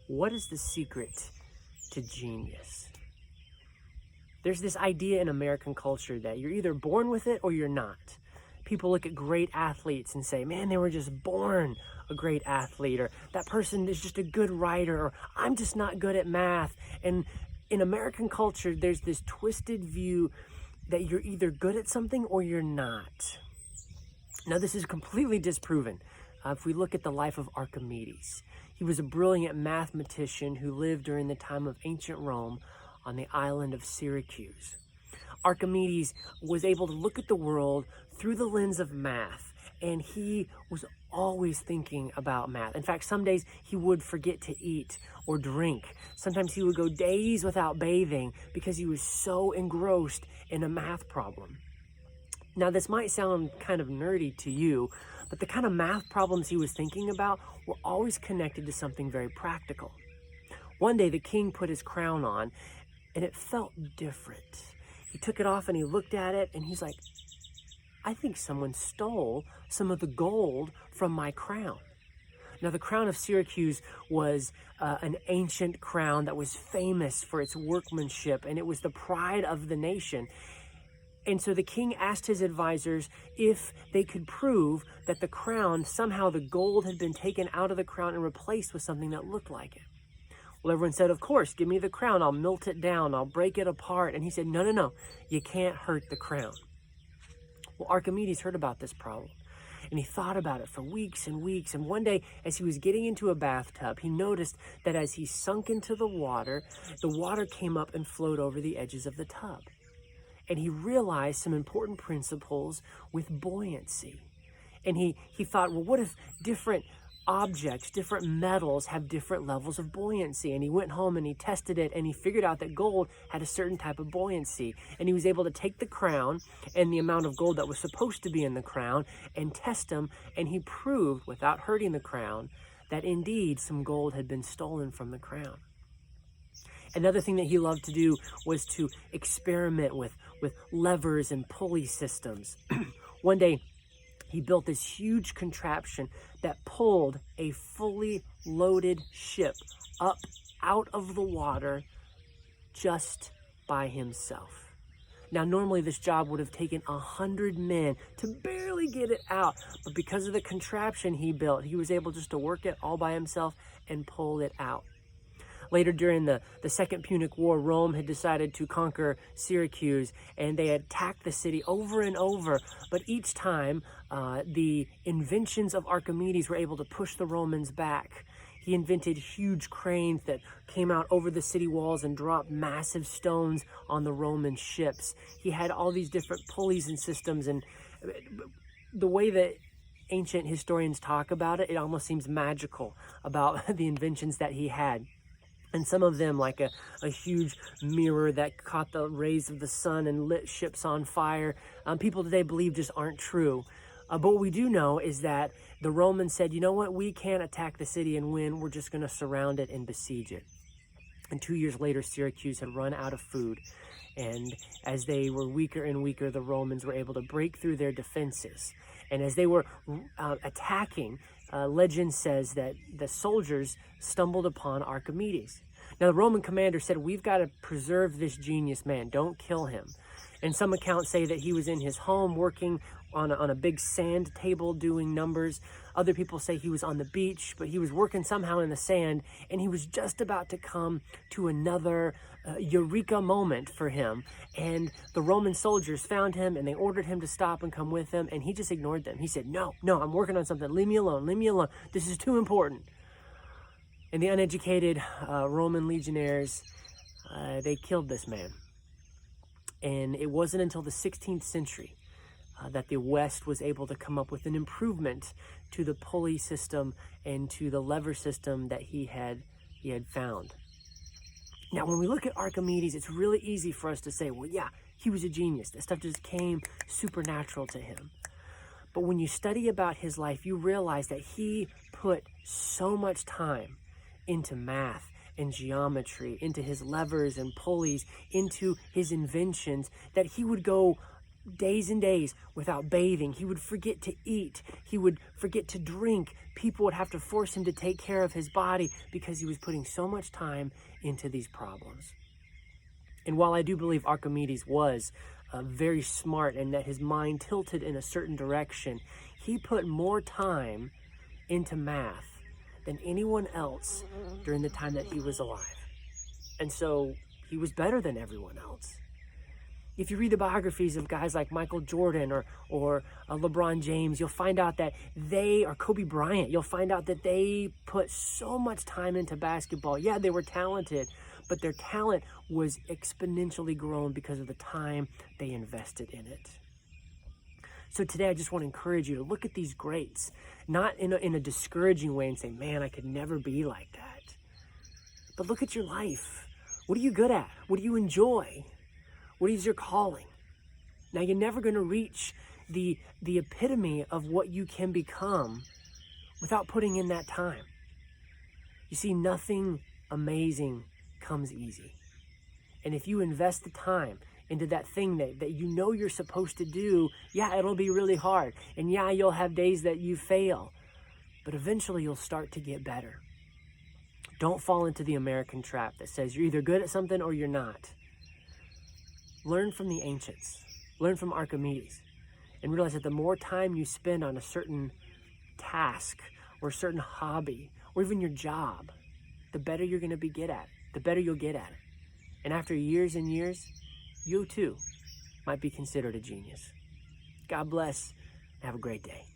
What is the secret to genius? There's this idea in American culture that you're either born with it or you're not. People look at great athletes and say, man, they were just born a great athlete, or that person is just a good writer, or I'm just not good at math. And in American culture, there's this twisted view that you're either good at something or you're not. Now, this is completely disproven. If we look at the life of Archimedes, he was a brilliant mathematician who lived during the time of ancient Rome on the island of Syracuse. Archimedes was able to look at the world through the lens of math, and he was always thinking about math. In fact, some days he would forget to eat or drink. Sometimes he would go days without bathing because he was so engrossed in a math problem. Now, this might sound kind of nerdy to you, but the kind of math problems he was thinking about were always connected to something very practical. One day, the king put his crown on, and it felt different. He took it off and he looked at it, and he's like, I think someone stole some of the gold from my crown. Now, the Crown of Syracuse was an ancient crown that was famous for its workmanship, and it was the pride of the nation. And so the king asked his advisors if they could prove that the crown, somehow the gold had been taken out of the crown and replaced with something that looked like it. Well, everyone said, of course, give me the crown. I'll melt it down. I'll break it apart. And he said, no, you can't hurt the crown. Well, Archimedes heard about this problem, and he thought about it for weeks and weeks. And one day, as he was getting into a bathtub, he noticed that as he sunk into the water came up and flowed over the edges of the tub. And he realized some important principles with buoyancy. And he thought, well, what if different objects, different metals have different levels of buoyancy? And he went home and he tested it, and he figured out that gold had a certain type of buoyancy. And he was able to take the crown and the amount of gold that was supposed to be in the crown and test them. And he proved, without hurting the crown, that indeed some gold had been stolen from the crown. Another thing that he loved to do was to experiment with levers and pulley systems. One day, he built this huge contraption that pulled a fully loaded ship up out of the water just by himself. Now, normally this job would have taken 100 men to barely get it out, but because of the contraption he built, he was able just to work it all by himself and pull it out. Later, during the Second Punic War, Rome had decided to conquer Syracuse, and they attacked the city over and over. But each time, the inventions of Archimedes were able to push the Romans back. He invented huge cranes that came out over the city walls and dropped massive stones on the Roman ships. He had all these different pulleys and systems, and the way that ancient historians talk about it, it almost seems magical about the inventions that he had. And some of them, like a huge mirror that caught the rays of the sun and lit ships on fire, people today believe just aren't true. But what we do know is that the Romans said, you know what, we can't attack the city and win. We're just going to surround it and besiege it. And 2 years later, Syracuse had run out of food. And as they were weaker and weaker, the Romans were able to break through their defenses. And as they were attacking, legend says that the soldiers stumbled upon Archimedes. Now, the Roman commander said, we've got to preserve this genius man. Don't kill him. And some accounts say that he was in his home working on a big sand table doing numbers. Other people say he was on the beach, but he was working somehow in the sand, and he was just about to come to another eureka moment for him. And the Roman soldiers found him, and they ordered him to stop and come with them, and he just ignored them. He said, no, I'm working on something. Leave me alone. This is too important. And the uneducated Roman legionnaires, they killed this man. And it wasn't until the 16th century that the West was able to come up with an improvement to the pulley system and to the lever system that he had found. Now, when we look at Archimedes, it's really easy for us to say, well, yeah, he was a genius. That stuff just came supernatural to him. But when you study about his life, you realize that he put so much time into math and geometry, into his levers and pulleys, into his inventions, that he would go days and days without bathing. He would forget to eat. He would forget to drink. People would have to force him to take care of his body because he was putting so much time into these problems. And while I do believe Archimedes was very smart and that his mind tilted in a certain direction, he put more time into math than anyone else during the time that he was alive. And so he was better than everyone else. If you read the biographies of guys like Michael Jordan or LeBron James, you'll find out that or Kobe Bryant, you'll find out that they put so much time into basketball. Yeah, they were talented, but their talent was exponentially grown because of the time they invested in it. So today I just want to encourage you to look at these greats, not in a discouraging way and say, man, I could never be like that. But look at your life. What are you good at? What do you enjoy? What is your calling? Now, you're never going to reach the epitome of what you can become without putting in that time. You see, nothing amazing comes easy. And if you invest the time into that thing that you know you're supposed to do, yeah, it'll be really hard. And yeah, you'll have days that you fail. But eventually you'll start to get better. Don't fall into the American trap that says you're either good at something or you're not. Learn from the ancients. Learn from Archimedes. And realize that the more time you spend on a certain task or a certain hobby or even your job, the better you're going to be good at it. The better you'll get at it. And after years and years, you too might be considered a genius. God bless. Have a great day.